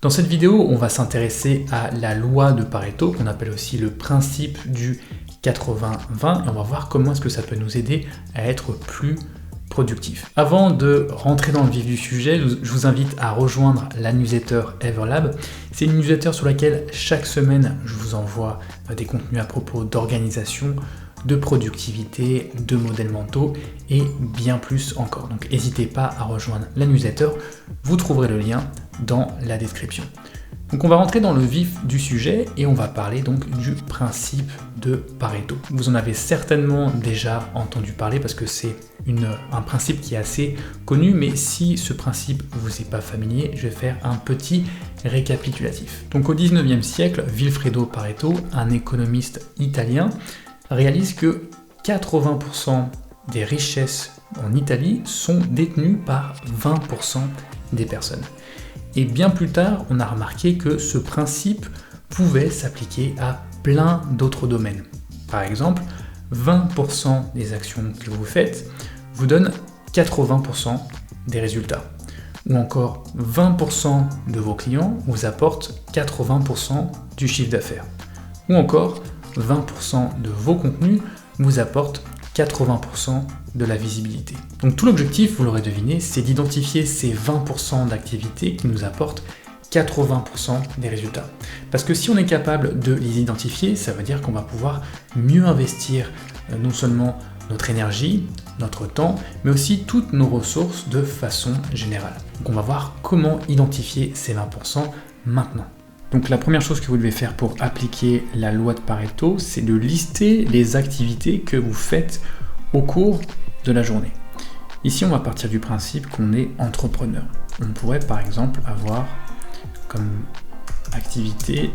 Dans cette vidéo, on va s'intéresser à la loi de Pareto, qu'on appelle aussi le principe du 80-20, et on va voir comment est-ce que ça peut nous aider à être plus productif. Avant de rentrer dans le vif du sujet, je vous invite à rejoindre la newsletter Everlab. C'est une newsletter sur laquelle chaque semaine, je vous envoie des contenus à propos d'organisation, de productivité, de modèles mentaux et bien plus encore. Donc n'hésitez pas à rejoindre la newsletter, vous trouverez le lien dans la description. Donc on va rentrer dans le vif du sujet et on va parler donc du principe de Pareto. Vous en avez certainement déjà entendu parler parce que c'est un principe qui est assez connu, mais si ce principe vous est pas familier, je vais faire un petit récapitulatif. Donc au 19e siècle, Vilfredo Pareto, un économiste italien, réalise que 80% des richesses en Italie sont détenues par 20% des personnes. Et bien plus tard, on a remarqué que ce principe pouvait s'appliquer à plein d'autres domaines. Par exemple, 20% des actions que vous faites vous donnent 80% des résultats. Ou encore, 20% de vos clients vous apportent 80% du chiffre d'affaires. Ou encore, 20% de vos contenus vous apportent 80% de la visibilité. Donc tout l'objectif, vous l'aurez deviné, c'est d'identifier ces 20% d'activités qui nous apportent 80% des résultats. Parce que si on est capable de les identifier, ça veut dire qu'on va pouvoir mieux investir non seulement notre énergie, notre temps, mais aussi toutes nos ressources de façon générale. Donc on va voir comment identifier ces 20% maintenant. Donc la première chose que vous devez faire pour appliquer la loi de Pareto, c'est de lister les activités que vous faites au cours de la journée. Ici, on va partir du principe qu'on est entrepreneur. On pourrait par exemple avoir comme activité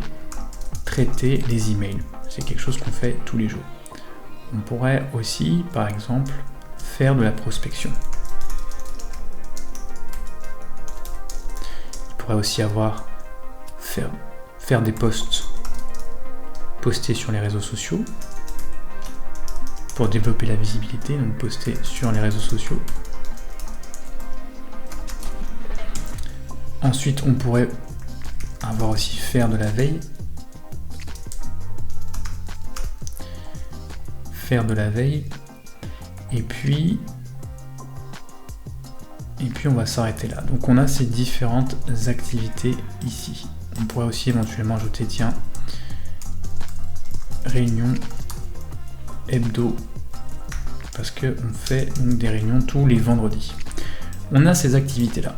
traiter les emails. C'est quelque chose qu'on fait tous les jours. On pourrait aussi, par exemple, faire de la prospection. Il pourrait aussi avoir faire des posts, poster sur les réseaux sociaux pour développer la visibilité, donc poster sur les réseaux sociaux. Ensuite, on pourrait avoir aussi faire de la veille. Faire de la veille. Et puis on va s'arrêter là. Donc on a ces différentes activités ici. On pourrait aussi éventuellement ajouter, tiens, réunion hebdo, parce qu'on fait donc des réunions tous les vendredis. On a ces activités-là.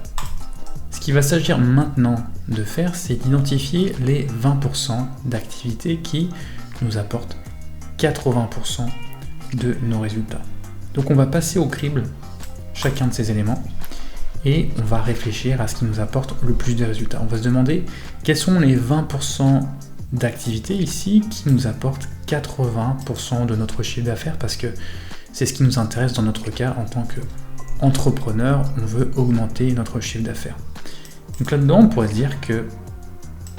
Ce qu'il va s'agir maintenant de faire, c'est d'identifier les 20% d'activités qui nous apportent 80% de nos résultats. Donc on va passer au crible chacun de ces éléments et on va réfléchir à ce qui nous apporte le plus de résultats. On va se demander quels sont les 20% d'activités ici qui nous apportent 80% de notre chiffre d'affaires, parce que c'est ce qui nous intéresse dans notre cas en tant qu'entrepreneur, on veut augmenter notre chiffre d'affaires. Donc là-dedans, on pourrait se dire que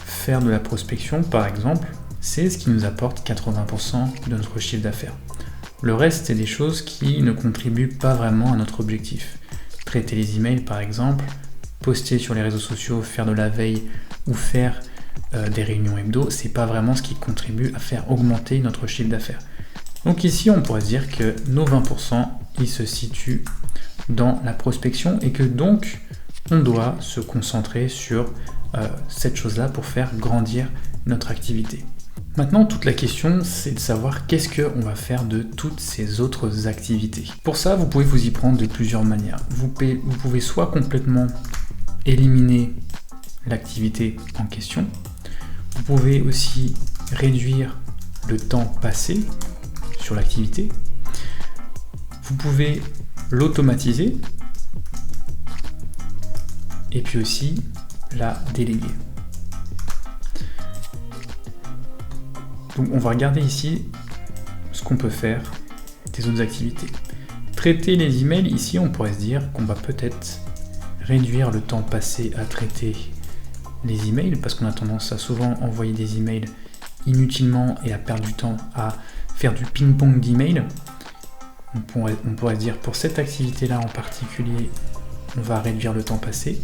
faire de la prospection, par exemple, c'est ce qui nous apporte 80% de notre chiffre d'affaires. Le reste, c'est des choses qui ne contribuent pas vraiment à notre objectif. Traiter les emails par exemple, poster sur les réseaux sociaux, faire de la veille ou faire des réunions hebdo, c'est pas vraiment ce qui contribue à faire augmenter notre chiffre d'affaires. Donc ici on pourrait se dire que nos 20% ils se situent dans la prospection et que donc on doit se concentrer sur cette chose-là pour faire grandir notre activité. Maintenant, toute la question, c'est de savoir qu'est-ce qu'on va faire de toutes ces autres activités. Pour ça, vous pouvez vous y prendre de plusieurs manières. Vous pouvez soit complètement éliminer l'activité en question, vous pouvez aussi réduire le temps passé sur l'activité, vous pouvez l'automatiser, et puis aussi la déléguer. Donc on va regarder ici ce qu'on peut faire des autres activités. Traiter les emails, ici on pourrait se dire qu'on va peut-être réduire le temps passé à traiter les emails, parce qu'on a tendance à souvent envoyer des emails inutilement et à perdre du temps à faire du ping-pong d'emails. On pourrait se dire pour cette activité-là en particulier, on va réduire le temps passé.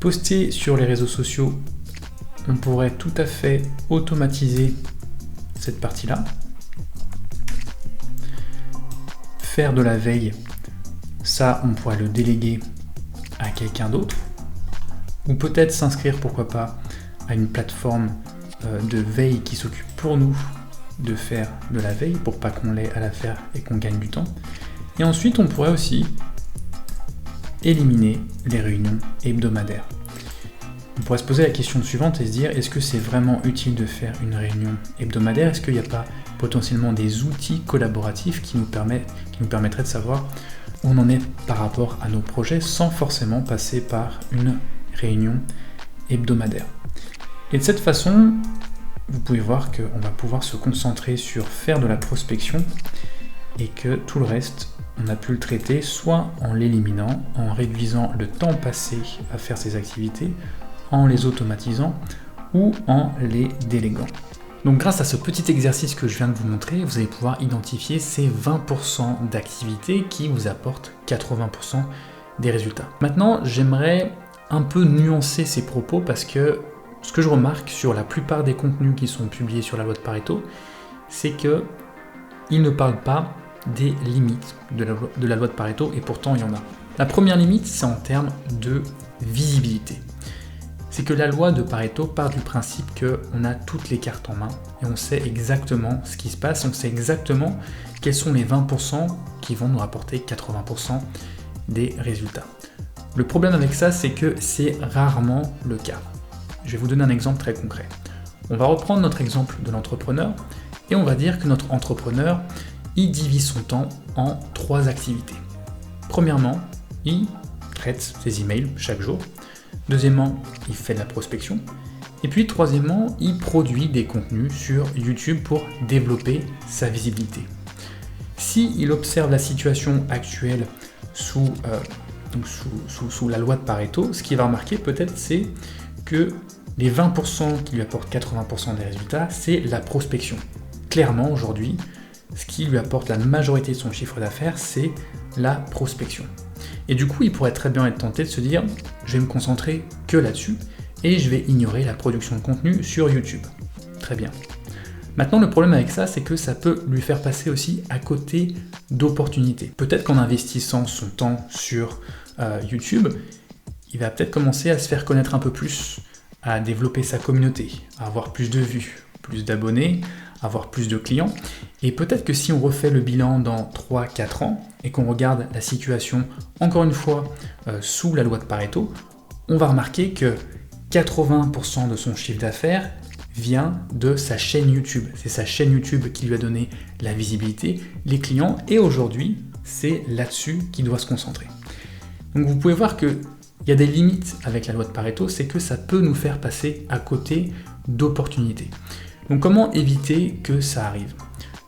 Poster sur les réseaux sociaux, on pourrait tout à fait automatiser cette partie-là. Faire de la veille, ça on pourrait le déléguer à quelqu'un d'autre. Ou peut-être s'inscrire, pourquoi pas, à une plateforme de veille qui s'occupe pour nous de faire de la veille pour pas qu'on l'ait à la faire et qu'on gagne du temps. Et ensuite, on pourrait aussi éliminer les réunions hebdomadaires. On pourrait se poser la question suivante et se dire, est-ce que c'est vraiment utile de faire une réunion hebdomadaire? Est-ce qu'il n'y a pas potentiellement des outils collaboratifs qui nous permettraient de savoir où on en est par rapport à nos projets sans forcément passer par une réunion hebdomadaire? Et de cette façon, vous pouvez voir qu'on va pouvoir se concentrer sur faire de la prospection et que tout le reste, on a pu le traiter soit en l'éliminant, en réduisant le temps passé à faire ces activités, en les automatisant ou en les déléguant. Donc grâce à ce petit exercice que je viens de vous montrer, vous allez pouvoir identifier ces 20% d'activités qui vous apportent 80% des résultats. Maintenant, j'aimerais un peu nuancer ces propos parce que ce que je remarque sur la plupart des contenus qui sont publiés sur la loi de Pareto, c'est qu'ils ne parlent pas des limites de la loi de Pareto, et pourtant il y en a. La première limite, c'est en termes de visibilité. C'est que la loi de Pareto part du principe qu'on a toutes les cartes en main et on sait exactement ce qui se passe, on sait exactement quels sont les 20% qui vont nous rapporter 80% des résultats. Le problème avec ça, c'est que c'est rarement le cas. Je vais vous donner un exemple très concret. On va reprendre notre exemple de l'entrepreneur et on va dire que notre entrepreneur, il divise son temps en 3 activités. Premièrement, il traite ses emails chaque jour. Deuxièmement, il fait de la prospection. Et puis troisièmement, il produit des contenus sur YouTube pour développer sa visibilité. S'il observe la situation actuelle sous la loi de Pareto, ce qu'il va remarquer peut-être c'est que les 20% qui lui apportent 80% des résultats, c'est la prospection. Clairement aujourd'hui, ce qui lui apporte la majorité de son chiffre d'affaires, c'est la prospection. Et du coup, il pourrait très bien être tenté de se dire, je vais me concentrer que là-dessus et je vais ignorer la production de contenu sur YouTube. Très bien. Maintenant, le problème avec ça, c'est que ça peut lui faire passer aussi à côté d'opportunités. Peut-être qu'en investissant son temps sur YouTube, il va peut-être commencer à se faire connaître un peu plus, à développer sa communauté, à avoir plus de vues, plus d'abonnés, avoir plus de clients. Et peut-être que si on refait le bilan dans 3-4 ans et qu'on regarde la situation encore une fois sous la loi de Pareto, on va remarquer que 80% de son chiffre d'affaires vient de sa chaîne YouTube. C'est sa chaîne YouTube qui lui a donné la visibilité, les clients, et aujourd'hui, c'est là-dessus qu'il doit se concentrer. Donc vous pouvez voir qu'il y a des limites avec la loi de Pareto, c'est que ça peut nous faire passer à côté d'opportunités. Donc comment éviter que ça arrive?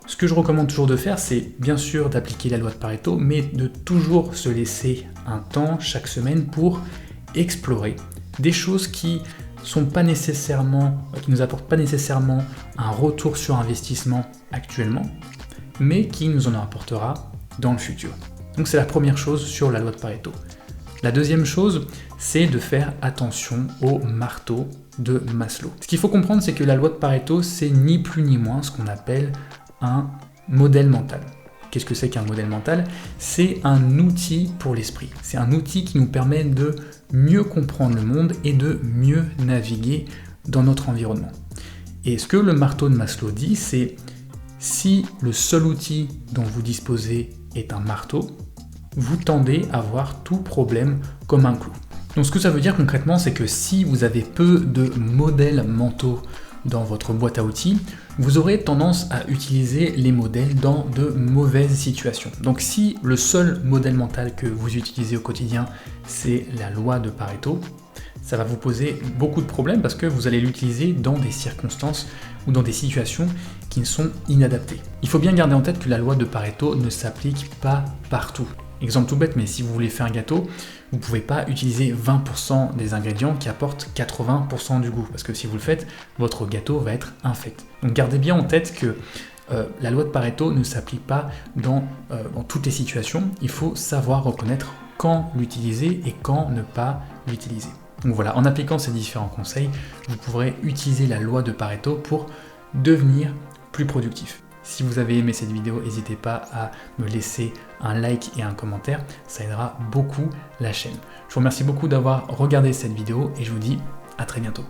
Ce que je recommande toujours de faire, c'est bien sûr d'appliquer la loi de Pareto, mais de toujours se laisser un temps chaque semaine pour explorer des choses qui nous apportent pas nécessairement un retour sur investissement actuellement, mais qui nous en apportera dans le futur. Donc c'est la première chose sur la loi de Pareto. La deuxième chose, c'est de faire attention au marteau de Maslow. Ce qu'il faut comprendre, c'est que la loi de Pareto, c'est ni plus ni moins ce qu'on appelle un modèle mental. Qu'est-ce que c'est qu'un modèle mental? C'est un outil pour l'esprit. C'est un outil qui nous permet de mieux comprendre le monde et de mieux naviguer dans notre environnement. Et ce que le marteau de Maslow dit, c'est si le seul outil dont vous disposez est un marteau, vous tendez à voir tout problème comme un clou. Donc ce que ça veut dire concrètement, c'est que si vous avez peu de modèles mentaux dans votre boîte à outils, vous aurez tendance à utiliser les modèles dans de mauvaises situations. Donc si le seul modèle mental que vous utilisez au quotidien, c'est la loi de Pareto, ça va vous poser beaucoup de problèmes parce que vous allez l'utiliser dans des circonstances ou dans des situations qui sont inadaptées. Il faut bien garder en tête que la loi de Pareto ne s'applique pas partout. Exemple tout bête, mais si vous voulez faire un gâteau, vous ne pouvez pas utiliser 20% des ingrédients qui apportent 80% du goût, parce que si vous le faites, votre gâteau va être infect. Donc gardez bien en tête que la loi de Pareto ne s'applique pas dans toutes les situations. Il faut savoir reconnaître quand l'utiliser et quand ne pas l'utiliser. Donc voilà, en appliquant ces différents conseils, vous pourrez utiliser la loi de Pareto pour devenir plus productif. Si vous avez aimé cette vidéo, n'hésitez pas à me laisser un like et un commentaire, ça aidera beaucoup la chaîne. Je vous remercie beaucoup d'avoir regardé cette vidéo et je vous dis à très bientôt.